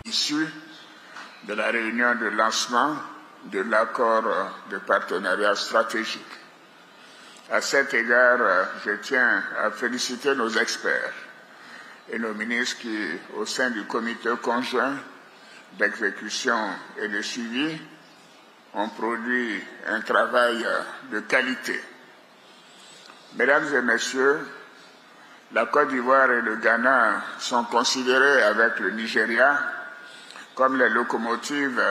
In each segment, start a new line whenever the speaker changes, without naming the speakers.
Issu de la réunion de lancement de l'accord de partenariat stratégique. À cet égard, je tiens à féliciter nos experts et nos ministres qui, au sein du comité conjoint d'exécution et de suivi, ont produit un travail de qualité. Mesdames et messieurs, la Côte d'Ivoire et le Ghana sont considérés avec le Nigeria comme les locomotives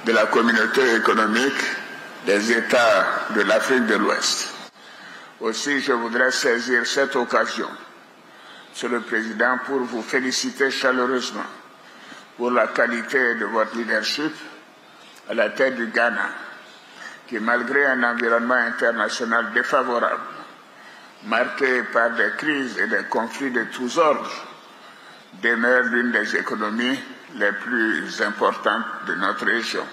de la communauté économique des États de l'Afrique de l'Ouest. Aussi, je voudrais saisir cette occasion, Monsieur le Président, pour vous féliciter chaleureusement pour la qualité de votre leadership à la tête du Ghana, qui, malgré un environnement international défavorable, marqué par des crises et des conflits de tous ordres, demeure l'une des économies les plus importantes de notre région.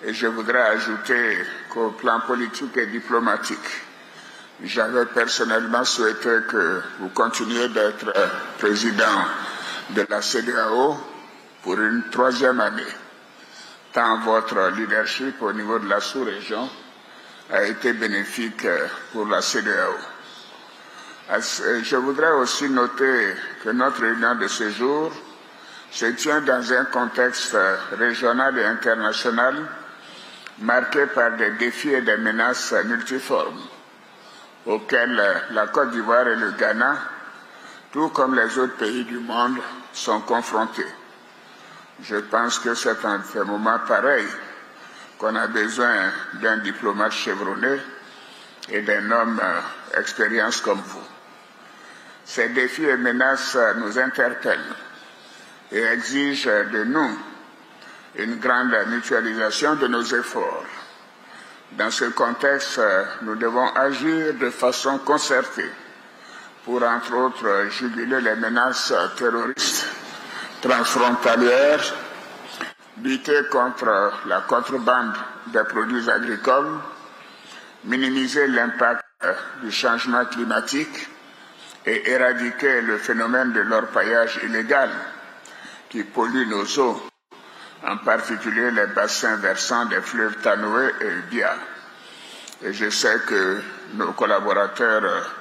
Et je voudrais ajouter qu'au plan politique et diplomatique, j'avais personnellement souhaité que vous continuiez d'être président de la CEDEAO pour une 3e année, tant votre leadership au niveau de la sous-région a été bénéfique pour la CEDEAO. Je voudrais aussi noter que notre réunion de ce jour se tient dans un contexte régional et international marqué par des défis et des menaces multiformes auxquels la Côte d'Ivoire et le Ghana, tout comme les autres pays du monde, sont confrontés. Je pense que c'est en ces moments pareils qu'on a besoin d'un diplomate chevronné et d'un homme d'expérience comme vous. Ces défis et menaces nous interpellent et exigent de nous une grande mutualisation de nos efforts. Dans ce contexte, nous devons agir de façon concertée pour, entre autres, juguler les menaces terroristes transfrontalières, lutter contre la contrebande des produits agricoles, minimiser l'impact du changement climatique et éradiquer le phénomène de l'orpaillage illégal qui pollue nos eaux, en particulier les bassins versants des fleuves Tanoé et Bia. Et je sais que nos collaborateurs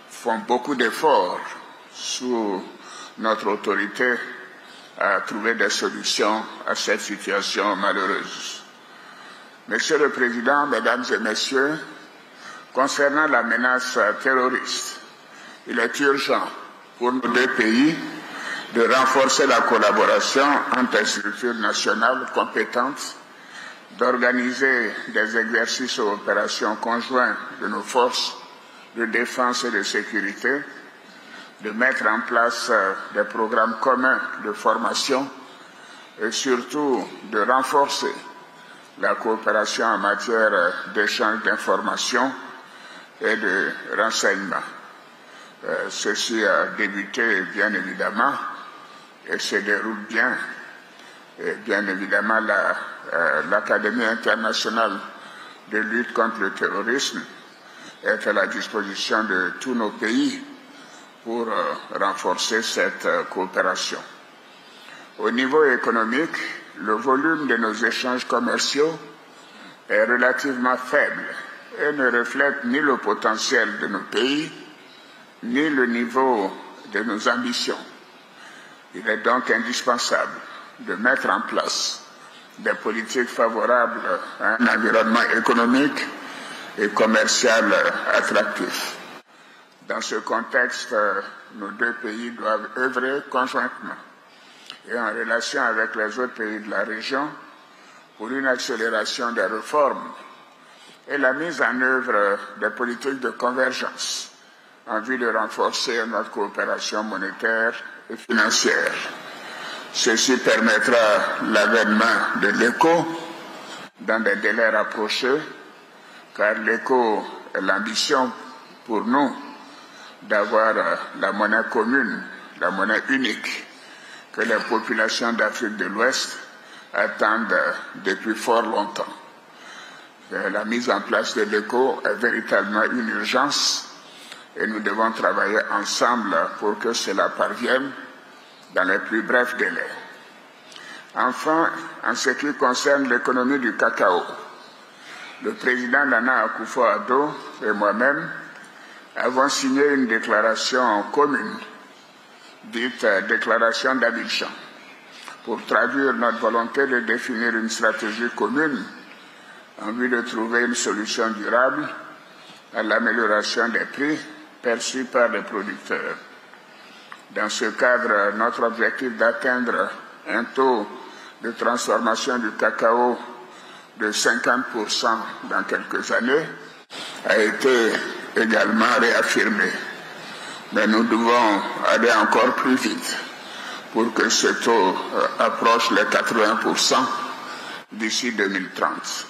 font beaucoup d'efforts sous notre autorité à trouver des solutions à cette situation malheureuse. Monsieur le Président, Mesdames et Messieurs, concernant la menace terroriste, il est urgent pour nos deux pays de renforcer la collaboration entre les structures nationales compétentes, d'organiser des exercices ou opérations conjoints de nos forces de défense et de sécurité, de mettre en place des programmes communs de formation et surtout de renforcer la coopération en matière d'échange d'informations et de renseignements. Ceci a débuté, bien évidemment, et se déroule bien. Et bien évidemment, l'Académie internationale de lutte contre le terrorisme est à la disposition de tous nos pays pour renforcer cette coopération. Au niveau économique, le volume de nos échanges commerciaux est relativement faible et ne reflète ni le potentiel de nos pays, ni le niveau de nos ambitions. Il est donc indispensable de mettre en place des politiques favorables à un environnement économique et commercial attractif. Dans ce contexte, nos deux pays doivent œuvrer conjointement et en relation avec les autres pays de la région pour une accélération des réformes et la mise en œuvre des politiques de convergence en vue de renforcer notre coopération monétaire et financière. Ceci permettra l'avènement de l'ECO dans des délais rapprochés, car l'ECO est l'ambition pour nous d'avoir la monnaie commune, la monnaie unique, que les populations d'Afrique de l'Ouest attendent depuis fort longtemps. La mise en place de l'ECO est véritablement une urgence et nous devons travailler ensemble pour que cela parvienne dans les plus brefs délais. Enfin, en ce qui concerne l'économie du cacao, le président Nana Akufo-Addo et moi-même avons signé une déclaration commune, dite déclaration d'Abidjan, pour traduire notre volonté de définir une stratégie commune en vue de trouver une solution durable à l'amélioration des prix perçus par les producteurs. Dans ce cadre, notre objectif d'atteindre un taux de transformation du cacao de 50% dans quelques années a été également réaffirmé. Mais nous devons aller encore plus vite pour que ce taux approche les 80% d'ici 2030.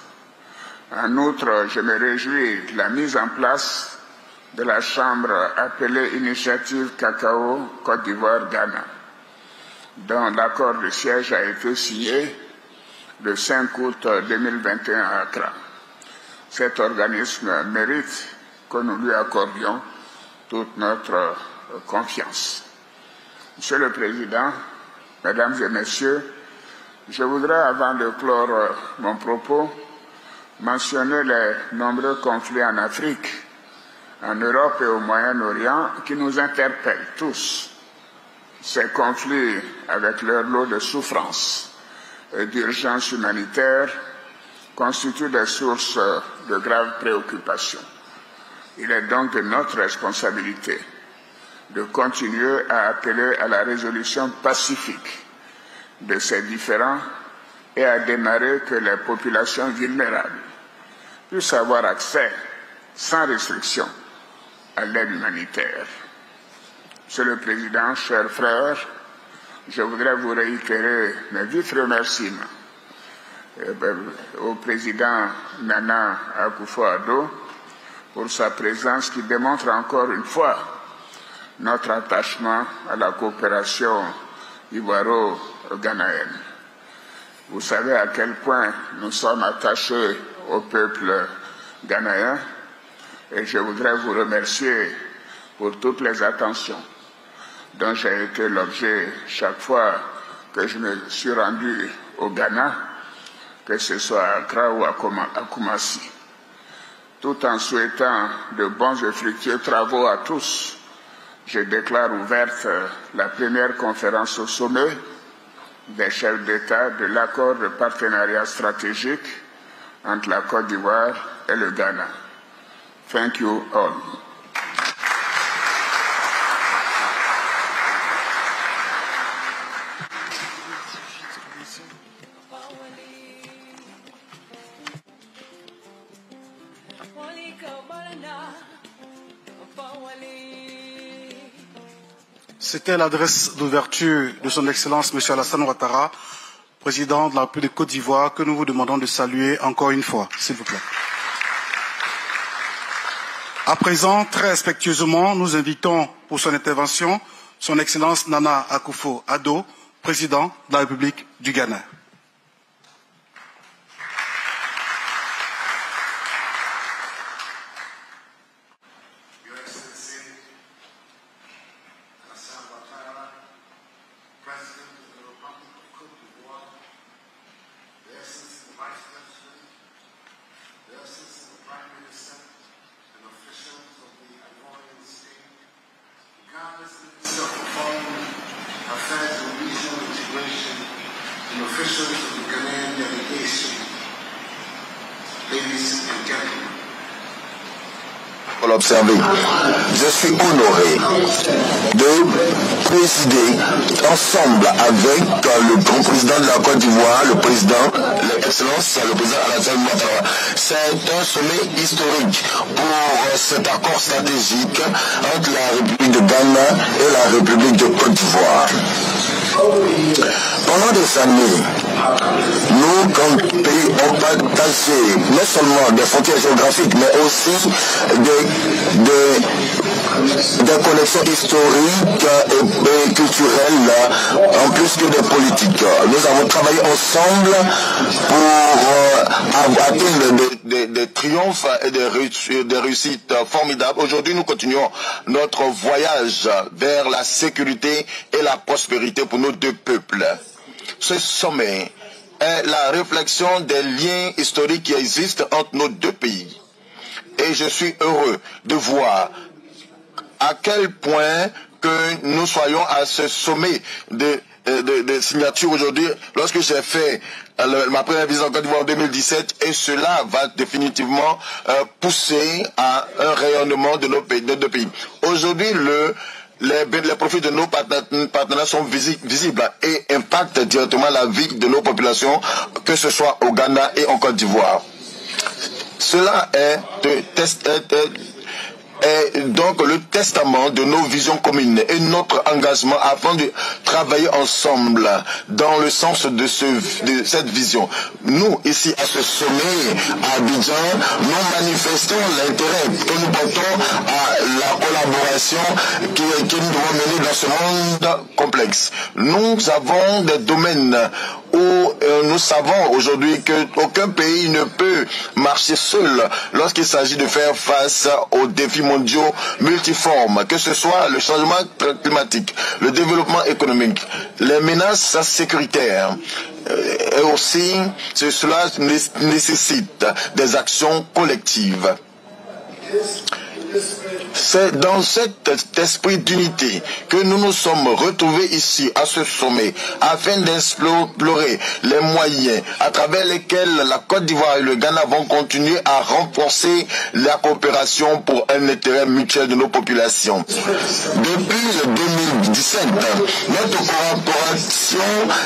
En outre, je me réjouis de la mise en place de la chambre appelée Initiative Cacao Côte d'Ivoire-Ghana, dont l'accord de siège a été signé le 5 août 2021 à Accra. Cet organisme mérite que nous lui accordions toute notre confiance. Monsieur le Président, Mesdames et Messieurs, je voudrais, avant de clore mon propos, mentionner les nombreux conflits en Afrique, en Europe et au Moyen-Orient qui nous interpellent tous. Ces conflits, avec leur lot de souffrances et d'urgence humanitaire, constituent des sources de graves préoccupations. Il est donc de notre responsabilité de continuer à appeler à la résolution pacifique de ces différends et à démarrer que les populations vulnérables puissent avoir accès sans restriction à l'aide humanitaire. Monsieur le Président, chers frères, je voudrais vous réitérer mes vifs remerciements au Président Nana Akufo-Addo pour sa présence qui démontre encore une fois notre attachement à la coopération ivoiro-ghanaenne. Vous savez à quel point nous sommes attachés au peuple ghanéen et je voudrais vous remercier pour toutes les attentions dont j'ai été l'objet chaque fois que je me suis rendu au Ghana, que ce soit à Accra ou à Kumasi, tout en souhaitant de bons et fructueux travaux à tous. Je déclare ouverte la première conférence au sommet des chefs d'État de l'accord de partenariat stratégique entre la Côte d'Ivoire et le Ghana. Thank you all.
C'était l'adresse d'ouverture de son Excellence M. Alassane Ouattara, président de la République de Côte d'Ivoire, que nous vous demandons de saluer encore une fois, s'il vous plaît. À présent, très respectueusement, nous invitons pour son intervention son Excellence Nana Akufo-Addo, président de la République du Ghana.
Je suis honoré de présider ensemble avec le grand président de la Côte d'Ivoire, le président, l'excellence, le président Alassane Ouattara. C'est un sommet historique pour cet accord stratégique entre la République de Ghana et la République de Côte d'Ivoire. Pendant des années, nous, comme pays, on partagé non seulement des frontières géographiques, mais aussi des connexions historiques et culturelles, en plus que des politiques. Nous avons travaillé ensemble pour atteindre des triomphes et des réussites formidables. Aujourd'hui, nous continuons notre voyage vers la sécurité et la prospérité pour nos deux peuples. ce sommet est la réflexion des liens historiques qui existent entre nos deux pays. Et je suis heureux de voir à quel point que nous soyons à ce sommet de signature aujourd'hui, lorsque j'ai fait ma première visite en Côte d'Ivoire en 2017, et cela va définitivement pousser à un rayonnement de nos deux pays. Aujourd'hui, les profits de nos partenaires sont visibles et impactent directement la vie de nos populations, que ce soit au Ghana et en Côte d'Ivoire. Cela est donc le testament de nos visions communes et notre engagement afin de travailler ensemble dans le sens de cette vision. Nous, ici à ce sommet à Abidjan, nous manifestons l'intérêt que nous portons à la collaboration que nous devons mener dans ce monde complexe. Nous avons des domaines où nous savons aujourd'hui qu'aucun pays ne peut marcher seul lorsqu'il s'agit de faire face aux défis mondiaux multiformes, que ce soit le changement climatique, le développement économique, les menaces sécuritaires. Et aussi, cela nécessite des actions collectives. C'est dans cet esprit d'unité que nous nous sommes retrouvés ici à ce sommet afin d'explorer les moyens à travers lesquels la Côte d'Ivoire et le Ghana vont continuer à renforcer la coopération pour un intérêt mutuel de nos populations. Depuis le 2017, notre coopération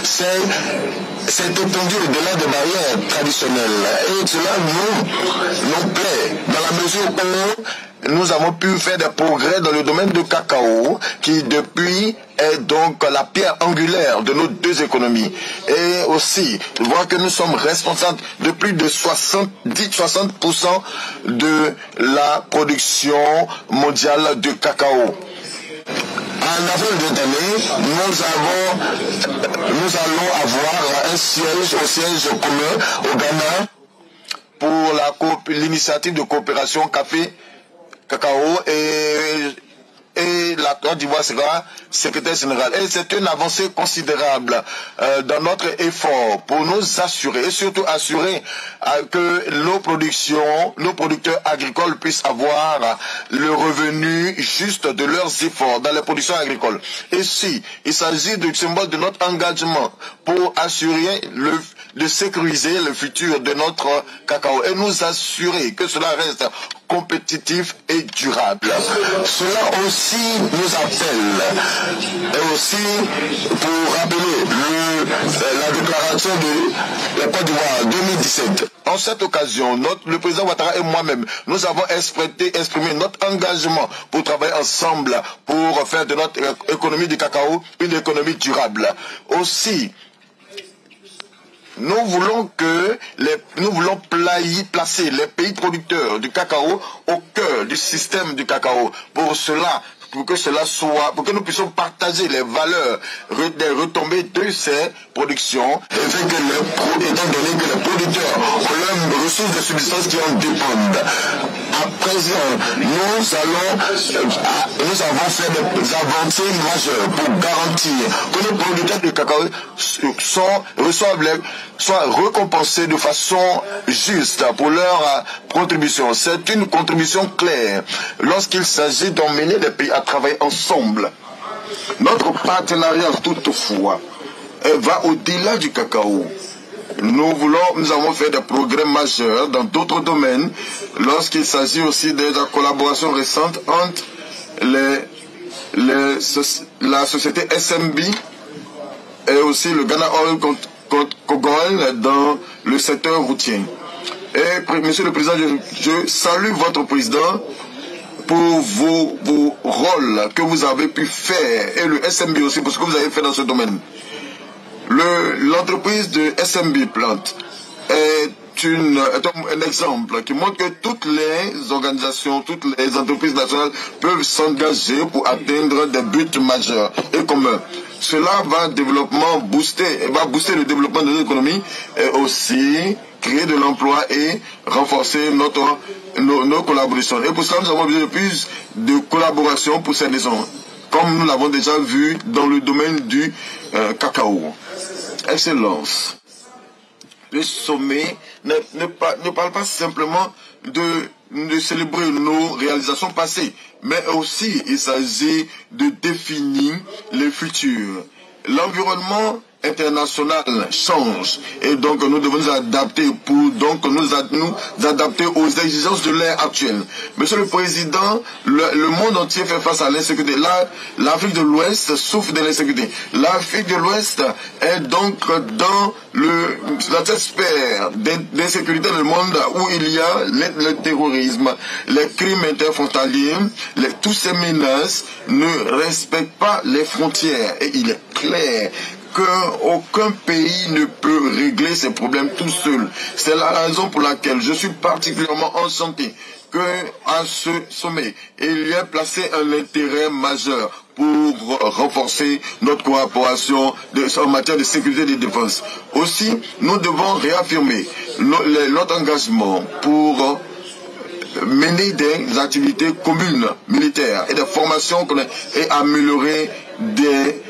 s'est étendue au-delà des barrières traditionnelles et cela nous plaît dans la mesure où nous avons pu faire des progrès dans le domaine du cacao qui depuis est donc la pierre angulaire de nos deux économies. Et aussi, voir que nous sommes responsables de plus de 60% de la production mondiale de cacao. En avril de cette année, nous allons avoir un siège commun au Ghana pour l'initiative de coopération cacao et la Côte d'Ivoire sera secrétaire général. Et c'est une avancée considérable dans notre effort pour nous assurer et surtout assurer que nos producteurs agricoles puissent avoir le revenu juste de leurs efforts dans les productions agricoles. Et si il s'agit du symbole de notre engagement pour assurer de sécuriser le futur de notre cacao et nous assurer que cela reste compétitif et durable. Cela aussi nous appelle, et aussi pour rappeler la déclaration de la Côte d'Ivoire 2017. En cette occasion, le président Ouattara et moi-même, nous avons exprimé notre engagement pour travailler ensemble pour faire de notre économie du cacao une économie durable. Aussi, nous voulons placer les pays producteurs du cacao au cœur du système du cacao. Pour que nous puissions partager les valeurs des retombées de ces productions, étant donné que les producteurs ont leurs ressources de subsistance qui en dépendent. À présent, nous avons fait des avancées majeures pour garantir que les producteurs de cacao soient récompensés de façon juste pour leur contribution. C'est une contribution claire lorsqu'il s'agit d'emmener les pays à travailler ensemble. Notre partenariat, toutefois, va au-delà du cacao. Nous avons fait des progrès majeurs dans d'autres domaines lorsqu'il s'agit aussi de la collaboration récente entre la société SMB et aussi le Ghana Oil Kogol dans le secteur routier. Et Monsieur le Président, je salue votre Président pour vos rôles que vous avez pu faire et le SMB aussi pour ce que vous avez fait dans ce domaine. L'entreprise de SMB Plant est un exemple qui montre que toutes les organisations, toutes les entreprises nationales peuvent s'engager pour atteindre des buts majeurs et communs. Cela va booster le développement de l'économie et aussi créer de l'emploi et renforcer nos collaborations. Et pour cela, nous avons besoin de plus de collaboration pour ces raisons, comme nous l'avons déjà vu dans le domaine du cacao. Excellence, le sommet ne parle pas simplement de célébrer nos réalisations passées, mais aussi il s'agit de définir le futur. L'environnement international change et donc nous devons nous adapter pour nous adapter aux exigences de l'ère actuelle. Monsieur le Président, le monde entier fait face à l'insécurité. L'Afrique de l'Ouest souffre de l'insécurité. L'Afrique de l'Ouest est donc dans la sphère d'insécurité dans le monde où il y a le terrorisme, les crimes interfrontaliers, toutes ces menaces ne respectent pas les frontières et il est clair qu'aucun pays ne peut régler ses problèmes tout seul. C'est la raison pour laquelle je suis particulièrement enchanté qu'à ce sommet, il y ait placé un intérêt majeur pour renforcer notre coopération en matière de sécurité et de défense. Aussi, nous devons réaffirmer notre engagement pour mener des activités communes militaires et des formations et améliorer des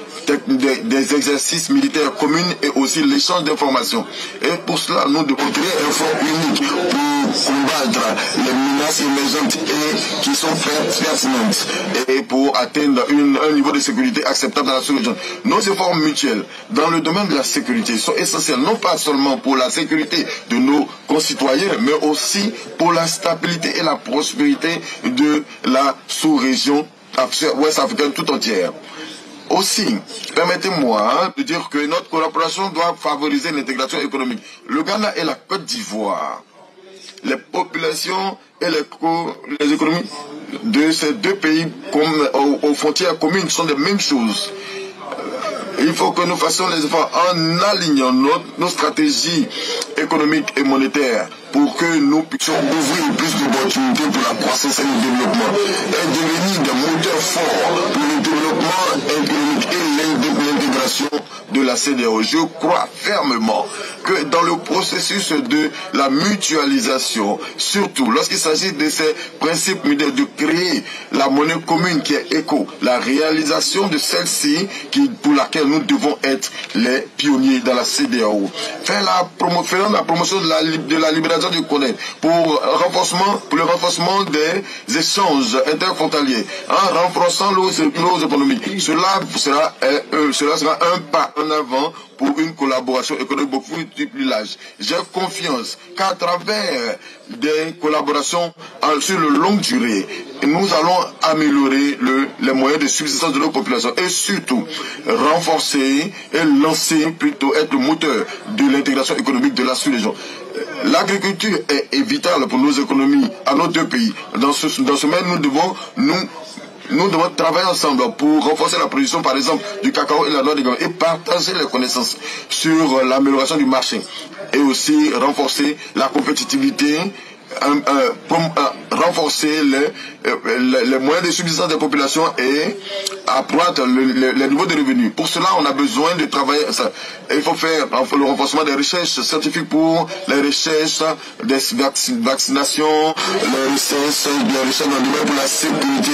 exercices militaires communs et aussi l'échange d'informations. Et pour cela, nous devons créer un fonds unique pour combattre les menaces émergentes et qui sont pertinentes et pour atteindre un niveau de sécurité acceptable dans la sous-région. Nos efforts mutuels dans le domaine de la sécurité sont essentiels, non pas seulement pour la sécurité de nos concitoyens, mais aussi pour la stabilité et la prospérité de la sous-région ouest africaine tout entière. Aussi, permettez-moi de dire que notre collaboration doit favoriser l'intégration économique. Le Ghana et la Côte d'Ivoire, les populations et les économies de ces deux pays aux frontières communes sont des mêmes choses. Il faut que nous fassions les efforts en alignant nos stratégies économiques et monétaires pour que nous puissions ouvrir plus d'opportunités pour la croissance et le développement et devenir des moteurs forts pour le développement économique et l'intégration de la CEDEAO. Je crois fermement que dans le processus de la mutualisation, surtout lorsqu'il s'agit de ces principes de créer la monnaie commune qui est ECO, la réalisation de celle-ci pour laquelle nous devons être les pionniers dans la CEDEAO. Faisons la promotion de la libération du CONED pour le renforcement des échanges interfrontaliers en renforçant nos économies. Cela sera un pas en avant pour une collaboration économique beaucoup plus large. J'ai confiance qu'à travers des collaborations sur le longue durée, nous allons améliorer les moyens de subsistance de nos populations et surtout renforcer et lancer, plutôt être le moteur de l'intégration économique de la sous-région. L'agriculture est vitale pour nos économies à nos deux pays. Dans ce domaine, nous devons travailler ensemble pour renforcer la production, par exemple, du cacao et la noix de Ghana et partager les connaissances sur l'amélioration du marché et aussi renforcer la compétitivité, renforcer les moyens de subsistance des populations et accroître les niveaux de revenus. Pour cela, on a besoin de travailler ça. Il faut faire le renforcement des recherches scientifiques pour les recherches des vaccinations, les recherches dans le domaine pour la sécurité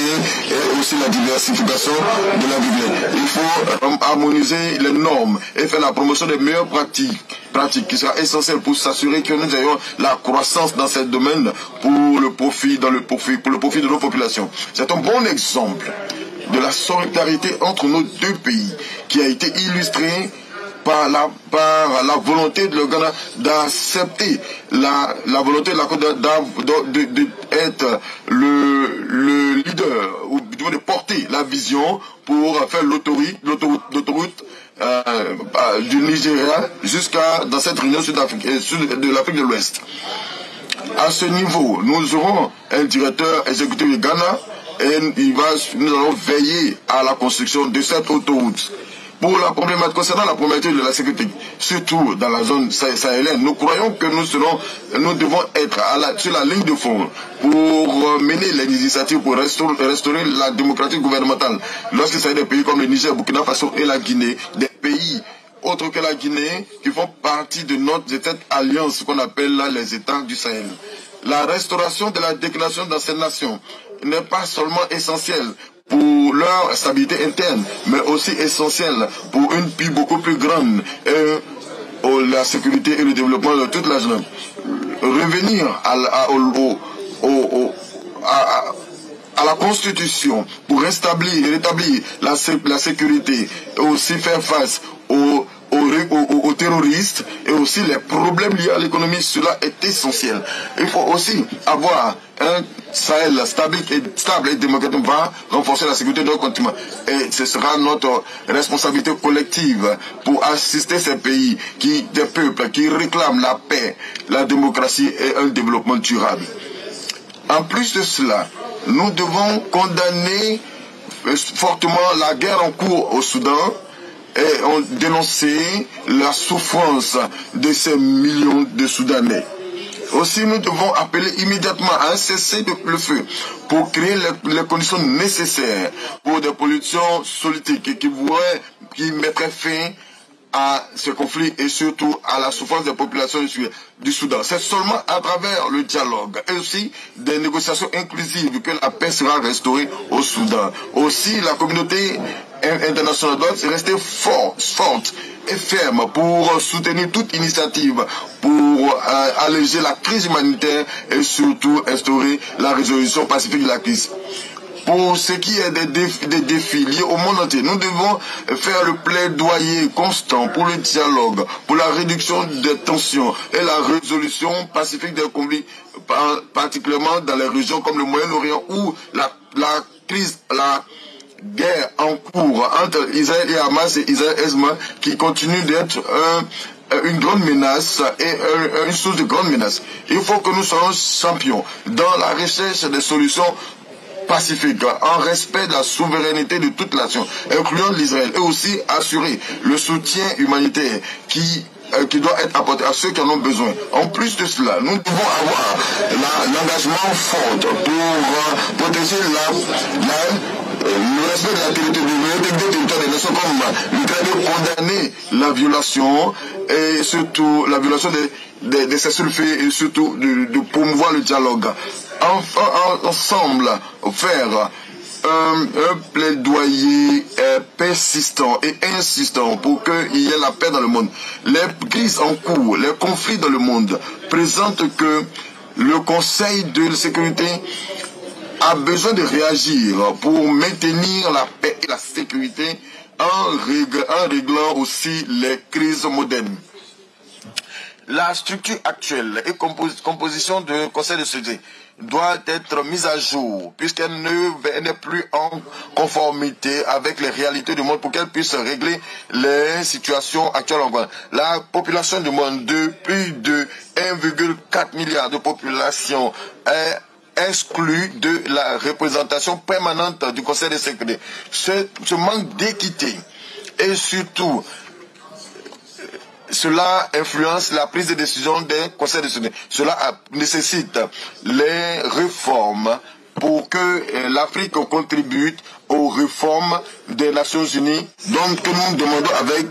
et aussi la diversification de la vie. Il faut harmoniser les normes et faire la promotion des meilleures pratiques qui sera essentielle pour s'assurer que nous ayons la croissance dans ce domaine pour le profit de nos populations. C'est un bon exemple de la solidarité entre nos deux pays qui a été illustré par la volonté de le Ghana d'accepter la volonté de la Côte d'être le leader ou de porter la vision pour faire l'autoroute du Nigeria jusqu'à dans cette réunion de l'Afrique de l'Ouest. À ce niveau, nous aurons un directeur exécutif du Ghana et nous allons veiller à la construction de cette autoroute. Concernant la problématique de la sécurité, surtout dans la zone sahélienne, nous croyons que nous devons être sur la ligne de fond pour mener les initiatives pour restaurer la démocratie gouvernementale. Lorsqu'il s'agit des pays comme le Niger, Burkina Faso et la Guinée, des pays autres que la Guinée qui font partie de cette alliance qu'on appelle là les États du Sahel. La restauration de la déclaration dans ces nations n'est pas seulement essentielle pour leur stabilité interne, mais aussi essentielle pour une paix beaucoup plus grande et la sécurité et le développement de toute la zone. Revenir à la Constitution pour rétablir la sécurité et aussi faire face aux terroristes et aussi les problèmes liés à l'économie, cela est essentiel. Il faut aussi avoir un Sahel stable et démocratique va renforcer la sécurité de notre continent. Et ce sera notre responsabilité collective pour assister ces pays, des peuples qui réclament la paix, la démocratie et un développement durable. En plus de cela, nous devons condamner fortement la guerre en cours au Soudan et dénoncer la souffrance de ces millions de Soudanais. Aussi, nous devons appeler immédiatement à un cessez-le-feu pour créer les conditions nécessaires pour des politiques politiques qui mettraient fin à ce conflit et surtout à la souffrance des populations du Soudan. C'est seulement à travers le dialogue et aussi des négociations inclusives que la paix sera restaurée au Soudan. Aussi, la communauté internationale doit rester forte et ferme pour soutenir toute initiative pour alléger la crise humanitaire et surtout instaurer la résolution pacifique de la crise. Pour ce qui est des défis liés au monde entier, nous devons faire le plaidoyer constant pour le dialogue, pour la réduction des tensions et la résolution pacifique des conflits, particulièrement dans les régions comme le Moyen-Orient où la guerre en cours entre Israël et Hamas et Israël et Hezbollah qui continue d'être une grande menace et une source de grande menace. Il faut que nous soyons champions dans la recherche des solutions pacifique, en respect de la souveraineté de toute nation, incluant l'Israël, et aussi assurer le soutien humanitaire qui doit être apporté à ceux qui en ont besoin. En plus de cela, nous devons avoir l'engagement fort pour protéger le respect de la territoire des nations comme l'Ukraine, condamner la violation et surtout la violation des cessez-le-feu et surtout de promouvoir le dialogue. Ensemble, faire un plaidoyer persistant et insistant pour qu'il y ait la paix dans le monde. Les crises en cours, les conflits dans le monde présentent que le Conseil de sécurité a besoin de réagir pour maintenir la paix et la sécurité en réglant aussi les crises modernes. La structure actuelle et composition du Conseil de sécurité doit être mise à jour puisqu'elle n'est plus en conformité avec les réalités du monde pour qu'elle puisse régler les situations actuelles. La population du monde de plus de 1,4 milliard de population est exclue de la représentation permanente du Conseil de sécurité. Ce manque d'équité et surtout cela influence la prise de décision des conseils de sécurité. Cela nécessite les réformes pour que l'Afrique contribue aux réformes des Nations Unies, donc que nous demandons avec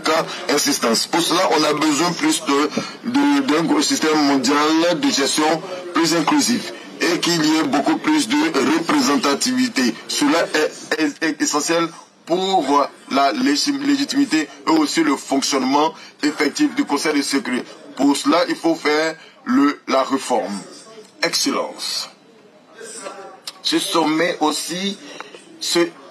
insistance. Pour cela, on a besoin plus d'un système mondial de gestion plus inclusif et qu'il y ait beaucoup plus de représentativité. Cela est essentiel pour la légitimité et aussi le fonctionnement effectif du Conseil de sécurité. Pour cela, il faut faire la réforme. Excellence. Ce sommet aussi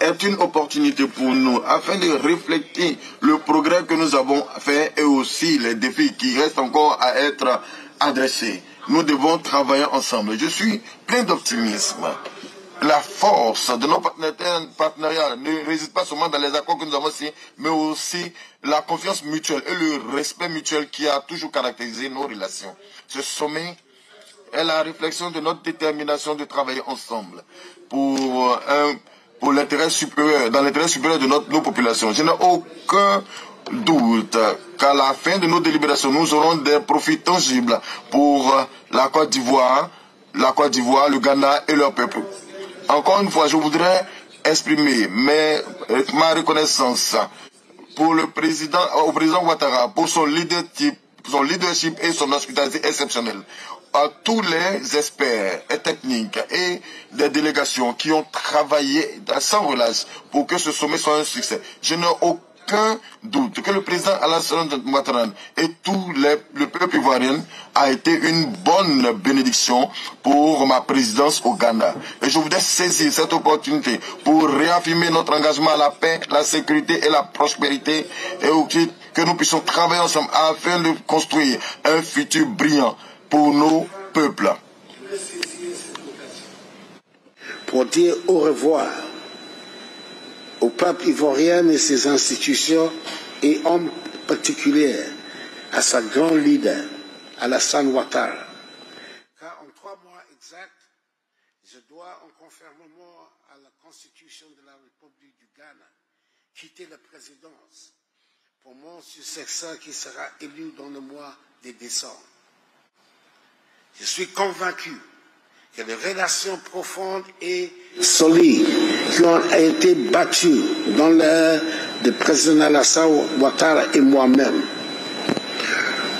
est une opportunité pour nous afin de refléter le progrès que nous avons fait et aussi les défis qui restent encore à être adressés. Nous devons travailler ensemble. Je suis plein d'optimisme. La force de nos partenariats ne réside pas seulement dans les accords que nous avons signés, mais aussi la confiance mutuelle et le respect mutuel qui a toujours caractérisé nos relations. Ce sommet est la réflexion de notre détermination de travailler ensemble pour l'intérêt supérieur, dans l'intérêt supérieur de nos populations. Je n'ai aucun doute qu'à la fin de nos délibérations, nous aurons des profits tangibles pour la Côte d'Ivoire, le Ghana et leur peuple. Encore une fois, je voudrais exprimer ma reconnaissance au président Ouattara pour son leadership et son hospitalité exceptionnelle. À tous les experts et techniques et des délégations qui ont travaillé sans relâche pour que ce sommet soit un succès. Je n'ai aucun doute que le président Alassane Ouattara et tout le peuple ivoirien a été une bonne bénédiction pour ma présidence au Ghana. Et je voudrais saisir cette opportunité pour réaffirmer notre engagement à la paix, la sécurité et la prospérité, et aussi que nous puissions travailler ensemble afin de construire un futur brillant pour nos peuples.
Pour dire au revoir au peuple ivoirien et ses institutions, et en particulier à sa grande leader, Alassane Ouattara. Car en 3 mois exacts, je dois, en conformément à la Constitution de la République du Ghana, quitter la présidence pour mon successeur qui sera élu dans le mois de décembre. Je suis convaincu que les relations profondes et solides qui ont été bâties dans l'ère du président Alassane Ouattara et moi-même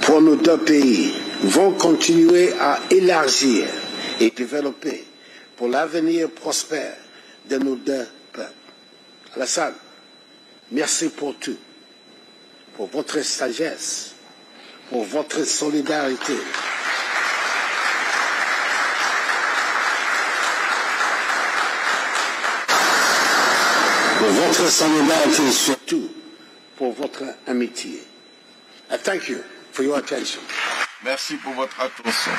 pour nos 2 pays vont continuer à élargir et développer pour l'avenir prospère de nos 2 peuples. Alassane, merci pour tout, pour votre sagesse, pour votre solidarité. Pour votre solidarité et surtout pour votre amitié. I thank you for your attention.
Merci pour votre attention.